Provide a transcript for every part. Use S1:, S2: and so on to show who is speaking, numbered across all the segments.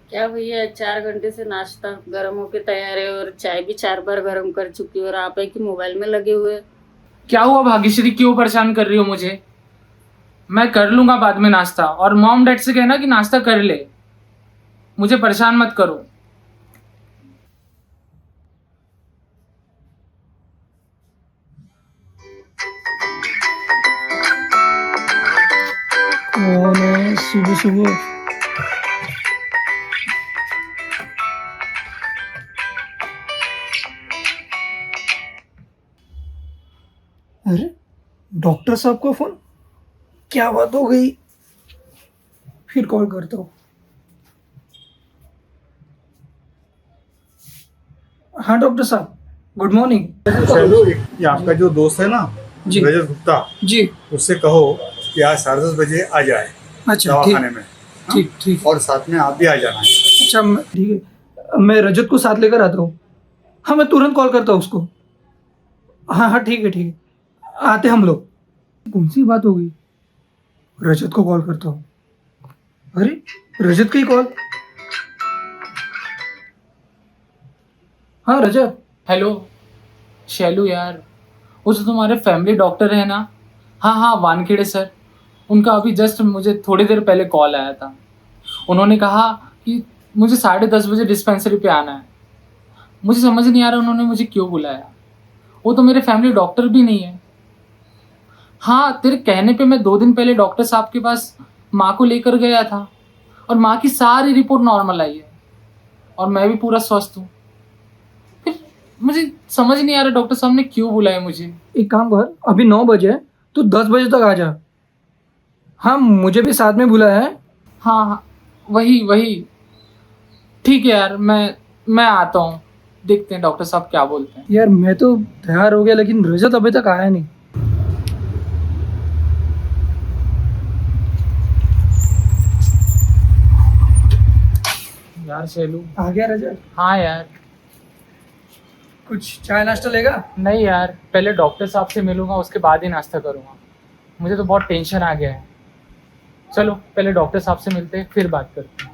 S1: क्या भैया, 4 घंटे से नाश्ता गर्म होके तैयार है और चाय भी 4 बार गर्म कर चुकी हूँ और आप है कि मोबाइल में लगे हुए।
S2: क्या हुआ भाग्यश्री, क्यों परेशान कर रही हो मुझे? मैं कर लूंगा बाद में नाश्ता, और मॉम डैड से कहना कि नाश्ता कर ले। मुझे परेशान मत करो।
S3: कौन है सुबह सुबह? अरे, डॉक्टर साहब को फोन। क्या बात हो गई? फिर कॉल करता हूँ। हाँ डॉक्टर साहब, गुड मॉर्निंग।
S4: चलो, ये आपका जो दोस्त है ना,
S3: जी
S4: रजत गुप्ता,
S3: जी।
S4: उससे कहो कि आज 10:30 बजे आ जाए
S3: अच्छा ठीक
S4: दवाखाने में। हाँ?
S3: ठीक ठीक।
S4: और साथ में आप भी आ जाना है।
S3: अच्छा ठीक है, मैं रजत को साथ लेकर आता हूँ। हाँ, मैं तुरंत कॉल करता हूँ उसको। हाँ हाँ ठीक है ठीक है, आते हम लोग। कौन सी बात हो गई? रजत को कॉल करता हूँ। अरे, रजत की कॉल। हाँ रजत।
S2: हेलो शैलू यार, वो जो तुम्हारे फैमिली डॉक्टर है ना, हाँ हाँ वानखेड़े सर, उनका अभी जस्ट मुझे थोड़ी देर पहले कॉल आया था। उन्होंने कहा कि मुझे 10:30 बजे डिस्पेंसरी पे आना है। मुझे समझ नहीं आ रहा उन्होंने मुझे क्यों बुलाया। वो तो मेरे फैमिली डॉक्टर भी नहीं है। हाँ, तेरे कहने पे मैं 2 दिन पहले डॉक्टर साहब के पास माँ को लेकर गया था, और माँ की सारी रिपोर्ट नॉर्मल आई है, और मैं भी पूरा स्वस्थ हूँ। फिर मुझे समझ नहीं आ रहा डॉक्टर साहब ने क्यों बुलाया मुझे।
S3: एक काम कर, अभी 9 बजे है, तू 10 बजे तक आ जा। हाँ, मुझे भी साथ में बुलाया है।
S2: हाँ हाँ, वही वही। ठीक है यार, मैं आता हूँ। देखते हैं डॉक्टर साहब क्या बोलते हैं।
S3: यार मैं तो तैयार हो गया, लेकिन रजत अभी तक आया नहीं।
S2: यार शैलू।
S3: आ गया रजत?
S2: हाँ यार।
S3: कुछ चाय नाश्ता लेगा?
S2: नहीं यार, पहले डॉक्टर साहब से मिलूंगा, उसके बाद ही नाश्ता करूंगा। मुझे तो बहुत टेंशन आ गया है। चलो पहले डॉक्टर साहब से मिलते हैं, फिर बात करते हैं।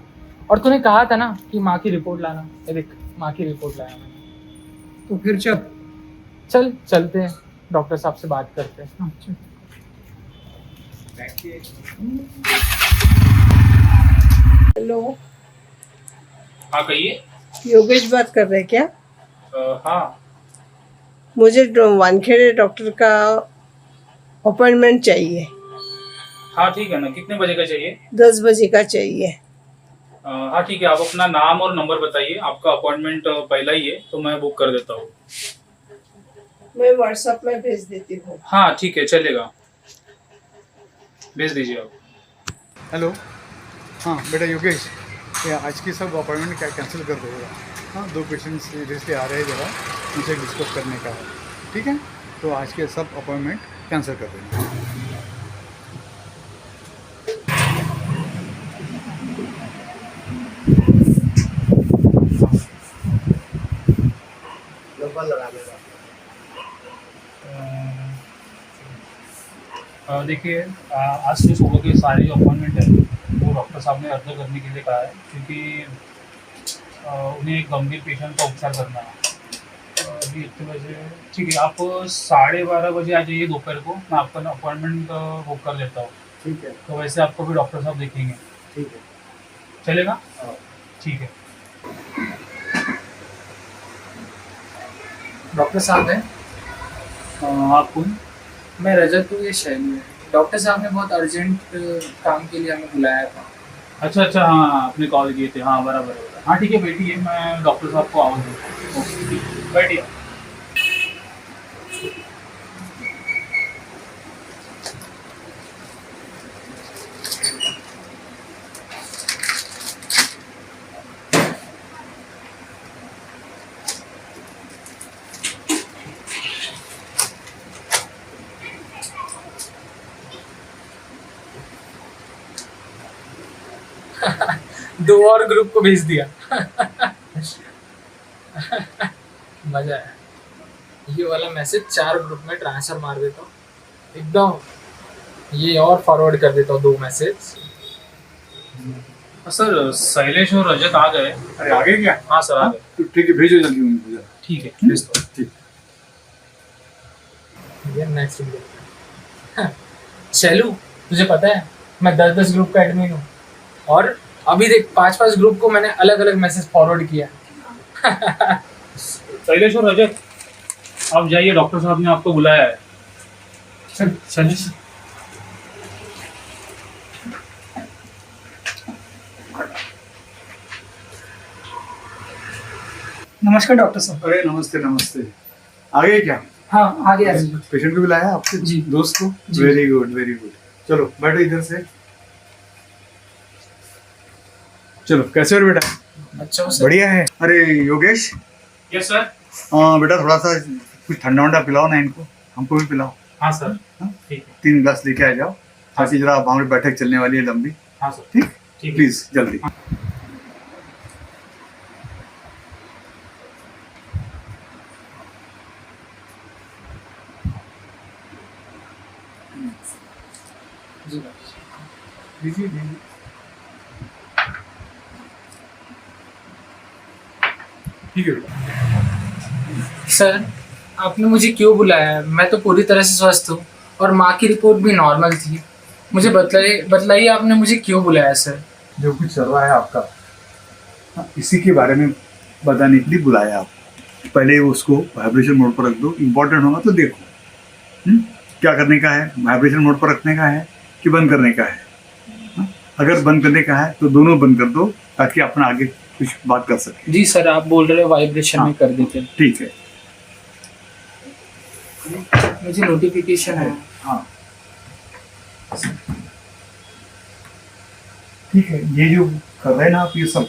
S2: और तूने कहा था ना कि माँ की रिपोर्ट लाना, ये देख माँ की रिपोर्ट लाया मैंने।
S3: तो फिर चल।
S2: चलते हैं, डॉक्टर साहब से बात करते हैं।
S3: हाँ, चल।
S5: हेलो,
S2: हाँ कहिए।
S5: योगेश बात कर रहे हैं क्या?
S2: हाँ
S5: मुझे वानखेड़े डॉक्टर का अपॉइंटमेंट चाहिए।
S2: हाँ ठीक है ना, कितने बजे का चाहिए?
S5: 10 बजे का चाहिए।
S2: हाँ ठीक है, आप अपना नाम और नंबर बताइए। आपका अपॉइंटमेंट पहला ही है, तो मैं बुक कर देता हूँ।
S5: मैं व्हाट्सएप में भेज देती हूँ।
S2: हाँ ठीक है, चलेगा, भेज दीजिए आप।
S4: हेलो। हाँ बेटा योगेश, ये आज की सब अपॉइंटमेंट क्या कैंसिल कर देगा? हाँ, 2 पेशेंट्स सीरियसली आ रहे हैं, ज़रा उनसे डिस्कस करने का है। ठीक है, तो आज के सब अपॉइंटमेंट कैंसिल कर देंगे।
S2: देखिए, आज से सुबह के सारे जो अपॉइंटमेंट है वो डॉक्टर साहब ने रद्द करने के लिए कहा है, क्योंकि उन्हें एक गंभीर पेशेंट का उपचार करना है। अभी इतने बजे, ठीक है, आप 12:30 बजे आ जाइए दोपहर को। मैं आपका अपॉइंटमेंट बुक कर लेता हूँ।
S4: ठीक है।
S2: तो वैसे आपको भी डॉक्टर साहब देखेंगे।
S4: ठीक है।
S2: चलेगा?
S4: हाँ।
S2: ठीक है। डॉक्टर साहब हैं? आप कौन? मैं रजत हूँ, ये शैलू है। डॉक्टर साहब ने बहुत अर्जेंट काम के लिए हमें बुलाया था। अच्छा अच्छा, हाँ हाँ, आपने कॉल किए थे। हाँ बराबर बराबर। हाँ ठीक है, बैठिए, मैं डॉक्टर साहब को आवाज़ दूँ। ओके ठीक है, बैठिए। दो और ग्रुप को भेज दिया। मजा है। ये वाला मैसेज 4 ग्रुप में ट्रांसफर मार देता हूँ एकदम। ये और फॉरवर्ड कर देता हूँ 2 मैसेज। सर शैलेश और रजत आ गए।
S4: अरे आगे क्या?
S2: हाँ सर आ गए।
S4: तो ठीक है, भेजो जल्दी उनको जरा।
S2: ठीक है भेज दो।
S4: ठीक।
S2: ये नेक्स्ट शैलू, तुझे पता है मैं 10-10 ग्रुप का एडमिन हूँ और अभी देख 5-5 ग्रुप को मैंने अलग अलग मैसेज फॉरवर्ड किया।
S6: शैलेश और रजत, आप जाइए, डॉक्टर साहब ने आपको बुलाया है।
S2: चल शैलेश।
S3: नमस्कार डॉक्टर साहब।
S4: अरे नमस्ते नमस्ते। आगे क्या?
S3: हाँ आ गया जी।
S4: पेशेंट को बुलाया आपके
S3: जी।
S4: दोस्त को?
S3: जी।
S4: Very good very good. चलो बैठो इधर से। चलो कैसे हो बेटा?
S2: अच्छा सर।
S4: बढ़िया है। अरे योगेश,
S6: यस सर।
S4: हाँ बेटा थोड़ा सा कुछ ठंडा वंडा पिलाओ ना इनको, हमको भी पिलाओ।
S6: हाँ सर।
S4: हाँ?
S6: ठीक है।
S4: 3 ग्लास लेके आ जाओ, ताकि जरा हमारी बैठक चलने वाली है लंबी।
S6: हाँ सर।
S4: ठीक,
S6: ठीक है।
S4: प्लीज जल्दी। लीजिए लीजिए। ठीक है बेटा।
S2: सर आपने मुझे क्यों बुलाया है? मैं तो पूरी तरह से स्वस्थ हूँ और माँ की रिपोर्ट भी नॉर्मल थी। मुझे बतलाइए आपने मुझे क्यों बुलाया सर?
S4: जो कुछ चल रहा है आपका, हाँ, इसी के बारे में बताने के लिए बुलाया आपको। पहले उसको वाइब्रेशन मोड पर रख दो, इम्पोर्टेंट होगा तो देखो। क्या करने का है? वाइब्रेशन मोड पर रखने का है कि बंद करने का है? हाँ? अगर बंद करने का है तो दोनों बंद कर दो, ताकि अपना आगे कुछ बात कर सके।
S2: जी सर, आप बोल रहे हो वाइब्रेशन में कर देते हैं।
S4: ठीक है।
S2: मुझे नोटिफिकेशन है।
S4: हाँ ठीक है। ये जो कर रहे हैं ना आप, ये सब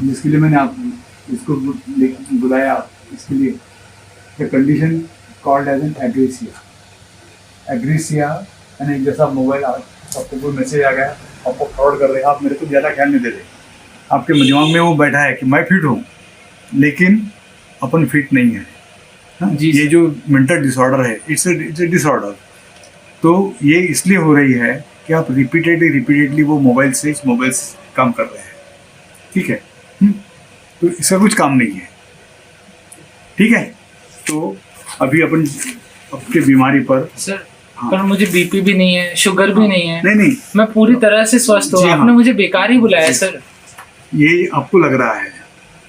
S4: जिसके लिए मैंने आप इसको बुलाया, इसके लिए the condition called as an agresia. Agresia यानी जैसा मोबाइल आपको कोई मैसेज आ गया, आपको फॉरवर्ड कर रहे हैं, आप मेरे को ज़्यादा ख्याल नहीं दे रहे, आपके दिमाग में वो बैठा है कि मैं फिट हूँ, लेकिन अपन फिट नहीं है। हाँ?
S2: जी
S4: ये जो मेंटल डिसऑर्डर है, इट्स ए डिसऑर्डर। तो ये इसलिए हो रही है कि आप रिपीटेडली वो मोबाइल से काम कर रहे हैं। ठीक है। तो इसका कुछ काम नहीं है। ठीक है। तो अभी अपन आपके बीमारी पर
S2: सर
S4: हाँ।
S2: पर मुझे बीपी भी नहीं है, शुगर भी नहीं है।
S4: नहीं
S2: मैं पूरी तरह से स्वस्थ हूँ।
S4: जी हाँ।
S2: आपने मुझे बेकार ही बुलाया सर।
S4: ये आपको लग रहा है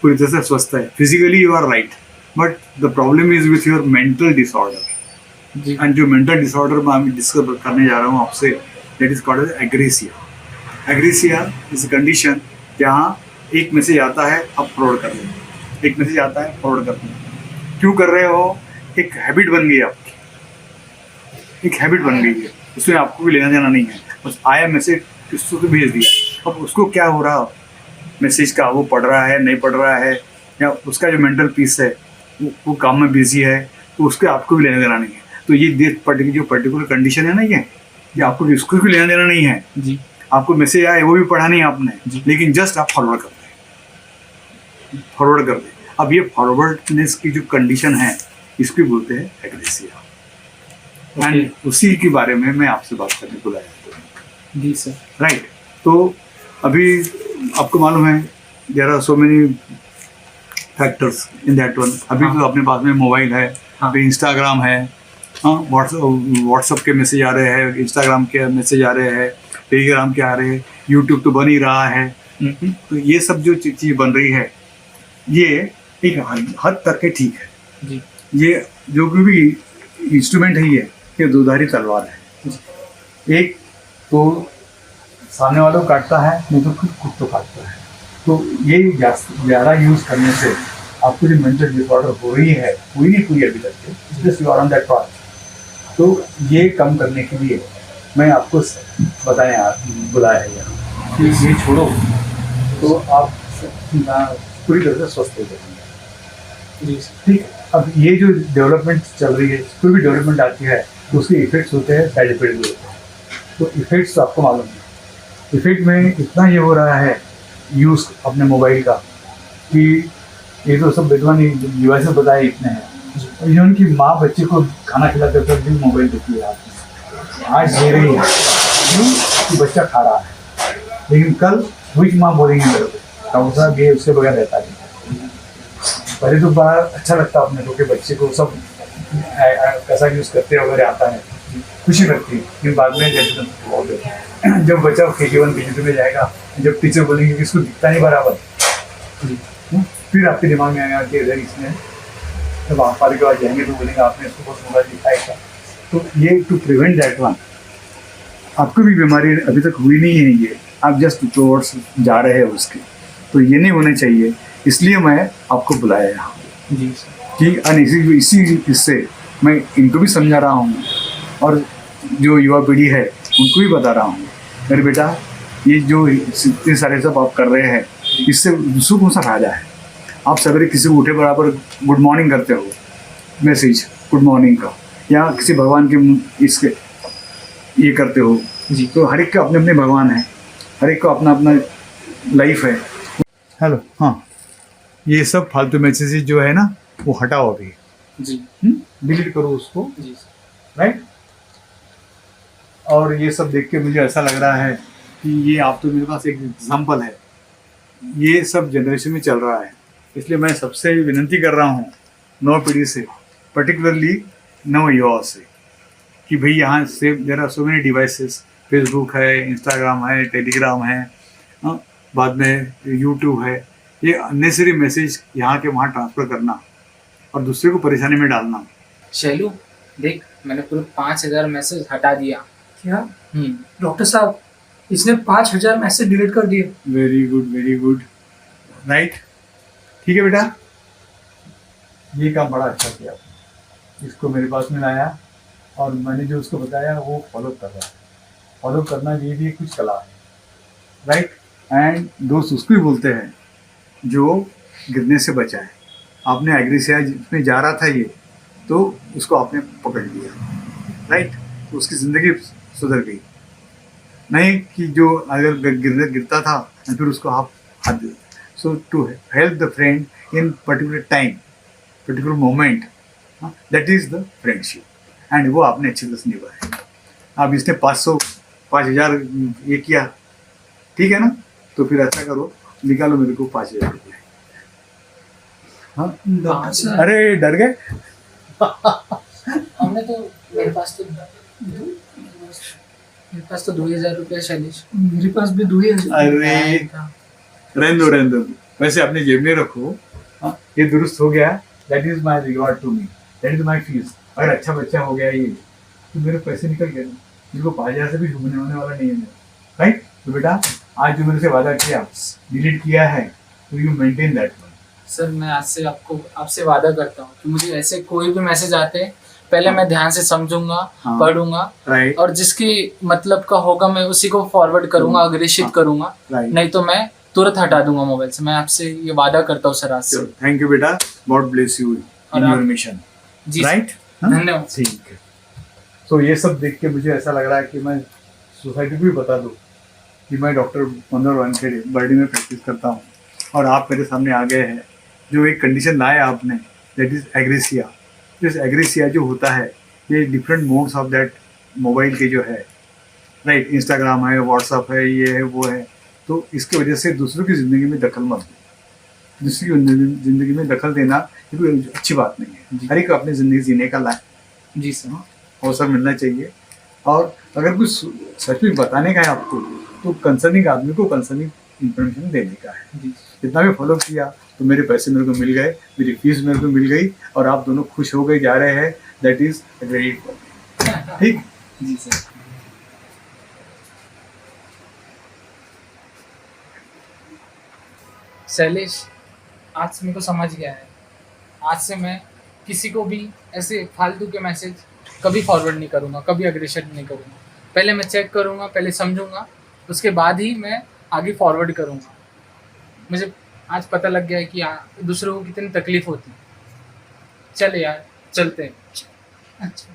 S4: पूरी तरह से स्वस्थ है, physically you are right, but the problem is with your mental disorder.
S2: जी
S4: एंड जो मेंटल डिसऑर्डर मैं डिस्कस करने जा रहा हूँ आपसे, that is called as agresia. Agresia is a condition जहाँ एक मैसेज आता है, आप फॉरवर्ड कर रहे हो, एक मैसेज आता है, फॉरवर्ड कर रहे हो। क्यों कर रहे हो? एक हैबिट बन गई है आपकी, एक हैबिट बन गई है, उसमें आपको भी लेना देना नहीं है। बस आया मैसेज, किसको तो भेज दिया। अब उसको क्या हो रहा मैसेज का, वो पढ़ रहा है नहीं पढ़ रहा है, या उसका जो मेंटल पीस है वो काम में बिजी है, तो उसके आपको भी लेना देना नहीं है। तो ये जो पर्टिकुलर कंडीशन है ना, ये आपको भी उसको भी लेना देना नहीं है।
S2: जी
S4: आपको मैसेज आया वो भी पढ़ा नहीं आपने, लेकिन जस्ट आप फॉरवर्ड कर दें। अब ये फॉरवर्डनेस की जो कंडीशन है, इसको बोलते हैं एग्रेसिया। एंड उसी के बारे में मैं आपसे बात करने को लाया।
S2: जी सर।
S4: राइट। तो अभी आपको मालूम है there are so many factors in that one. अभी
S2: हाँ।
S4: तो अपने पास में मोबाइल है,
S2: हाँ।
S4: अभी इंस्टाग्राम है, हाँ, व्हाट्सअप के मैसेज आ रहे हैं, इंस्टाग्राम के मैसेज आ रहे हैं, टेलीग्राम के आ रहे हैं, यूट्यूब तो बन ही रहा है। तो ये सब जो चीज़ बन रही है, ये एक हद तक के ठीक है।
S2: जी
S4: ये जो भी इंस्ट्रूमेंट है, ये दोधारी तलवार है। एक तो सामने वालों को काटता है, नहीं तो खुद तो काटता है। तो ये ज़्यादा यूज़ करने से आपको जो मेंटल डिसऑर्डर हो रही है, हुई नहीं पूरी अभी तक, just you are on that path. तो ये कम करने के लिए मैं आपको बुलाया है यहाँ कि ये छोड़ो, तो आप पूरी तरह से स्वस्थ हो जाएंगे।
S2: जी
S4: ठीक है। अब ये जो डेवलपमेंट चल रही है, कोई भी डेवलपमेंट आती है तो उसके इफेक्ट्स होते हैं, साइड इफेक्ट भी होते हैं। तो इफेक्ट्स तो आपको मालूम है। इफेक्ट में इतना ये हो रहा है यूज़ अपने मोबाइल का, कि ये तो सब बेटवानी डिवाइसेस बताए इतने हैं। इन्होंने की माँ बच्चे को खाना खिलाते वक्त भी मोबाइल देती है हाथ में, आज दे रही है क्यों? कि बच्चा खा रहा है, लेकिन कल हुई माँ बोलेंगे मेरे को कौन सा भी उसके बगैर रहता नहीं। पहले तो बड़ा अच्छा लगता अपने को कि बच्चे को सब कैसा यूज़ करते वगैरह आता है, खुशी लगती है। लेकिन बाद में जब बच्चा KG1 KG2 में जाएगा, जब टीचर बोलेंगे कि इसको दिखता नहीं बराबर, फिर आपके दिमाग में आएगा कि अगर इसने जब आप के बाद जाएंगे तो बोलेंगे आपने इसको बहुत मोबाइल दिखाया था। तो ये टू प्रिवेंट दैट वन, आपको भी बीमारी अभी तक हुई नहीं है, ये आप जस्ट टुवर्ड्स जा रहे हैं उसके, तो ये नहीं होना चाहिए। इसलिए मैं आपको बुलाया यहाँ
S2: जी सर।
S4: कि इसी इससे मैं इनको भी समझा रहा हूँ और जो युवा पीढ़ी है उनको भी बता रहा हूँ, मेरे बेटा ये जो इतने सारे सब आप कर रहे हैं इससे दूसरों को कौन सा फायदा है। आप सवेरे किसी को उठे बराबर गुड मॉर्निंग करते हो, मैसेज गुड मॉर्निंग का, या किसी भगवान के इसके ये करते हो
S2: जी।
S4: तो हर एक का अपने अपने भगवान है, हर एक का अपना अपना लाइफ है। हेलो, हाँ, ये सब फालतू मैसेजेस जो है ना वो हटाओ अभी,
S2: जी
S4: डिलीट करो उसको,
S2: जी सर।
S4: राइट। और ये सब देख के मुझे ऐसा लग रहा है कि ये आप तो मेरे पास एक एग्जाम्पल है, ये सब जनरेशन में चल रहा है। इसलिए मैं सबसे विनती कर रहा हूँ नव पीढ़ी से, पर्टिकुलरली नव युवाओं से, कि भाई यहाँ से there are so many devices, Facebook है, इंस्टाग्राम है, टेलीग्राम है, बाद में यूट्यूब है, ये अननेसरी मैसेज यहाँ के वहाँ ट्रांसफ़र करना और दूसरे को परेशानी में डालना।
S2: शैलू देख, मैंने पूरे 5000 मैसेज हटा दिया।
S3: क्या डॉक्टर साहब, इसने 5000 मैसेज डिलीट कर दिए?
S4: Very good, right. ठीक है बेटा, ये काम बड़ा अच्छा किया आपने, इसको मेरे पास में लाया और मैंने जो उसको बताया वो फॉलो कर रहा है। फॉलो करना ये भी कुछ कला है, राइट। एंड दोस्त उसको ही बोलते हैं जो गिरने से बचा है। आपने एग्रेसिया जिसमें जा रहा था ये, तो उसको आपने पकड़ लिया, राइट, तो उसकी ज़िंदगी सुधर गई। नहीं कि जो अगर गिरता था फिर उसको आप हाथ दे। So to help the friend in particular time, particular moment, that is the friendship, and वो आपने अच्छी तरह से निभाया। अब इसने 5000 ये किया, ठीक है ना, तो फिर ऐसा करो, निकालो मेरे को 5000 रुपये। हाँ
S3: डॉक्टर साहब,
S4: अरे डर गए।
S2: हमने तो मेरे पास तो 2000 रुपये शैलेश।
S3: मेरे पास भी 2000।
S4: अरे रहने दो, वैसे अपने जेब में रखो। हाँ, ये दुरुस्त हो गया, that is my reward to me, that is my fees. अगर अच्छा बच्चा हो गया ये, तो मेरे पैसे निकल गए, मेरे को 5000 से भी घूमने होने वाला नहीं है, राइट। तो बेटा आज जो मेरे से वादा किया, डिलीट किया है, तो you maintain that one.
S2: Sir मैं आज से आपसे वादा करता हूँ कि मुझे ऐसे कोई भी मैसेज आते हैं, पहले मैं ध्यान से समझूंगा,
S4: हाँ।
S2: पढ़ूंगा,
S4: राइट,
S2: और जिसकी मतलब का होगा मैं उसी को फॉरवर्ड करूंगा, अग्रेषित करूंगा,
S4: राइट।
S2: नहीं तो मैं तुरंत हटा दूंगा मोबाइल से। मैं आपसे ये वादा करता हूँ सर आज से।
S4: थैंक यू बेटा, God bless you in your mission,
S2: जी
S4: राइट।
S2: धन्यवाद।
S4: ठीक है। तो ये सब देख के मुझे ऐसा लग रहा है कि मैं सोसाइटी को भी बता दूँ कि मैं डॉक्टर मनोहर वानखेड़े बर्डी में प्रैक्टिस करता हूँ, और आप मेरे सामने आ गए हैं। जो एक कंडीशन लाया आपने, दैट इज़ एग्रेसिया। दिस एग्रेसिया जो होता है, ये different modes of that mobile के जो है, राइट, इंस्टाग्राम है, व्हाट्सअप है, ये है, वो है। तो इसकी वजह से दूसरों की ज़िंदगी में दखल मत दो। दूसरी की ज़िंदगी में दखल देना ये कोई अच्छी बात नहीं है। हर एक को अपनी ज़िंदगी जीने का
S2: जी सर।
S4: अवसर मिलना चाहिए। और अगर कुछ सच में बताने का है आपको, तो कंसर्निंग आदमी को कंसर्निंग इन्फॉर्मेशन देने का है।
S2: जी
S4: जितना भी फॉलो किया, तो मेरे पैसे मेरे को मिल गए, मेरी फीस मेरे को मिल गई, और आप दोनों खुश हो गए जा रहे हैं, दैट इज वेरी ठीक।
S2: जी सर। शैलेश, आज से मेरे को समझ गया है, आज से मैं किसी को भी ऐसे फालतू के मैसेज कभी फॉरवर्ड नहीं करूँगा, कभी अग्रेषण नहीं करूँगा। पहले मैं चेक करूँगा, पहले समझूंगा, उसके बाद ही मैं आगे फॉरवर्ड करूँगा। मुझे आज पता लग गया है कि दूसरों को कितनी तकलीफ होती है। चल यार, चलते हैं।
S3: अच्छा।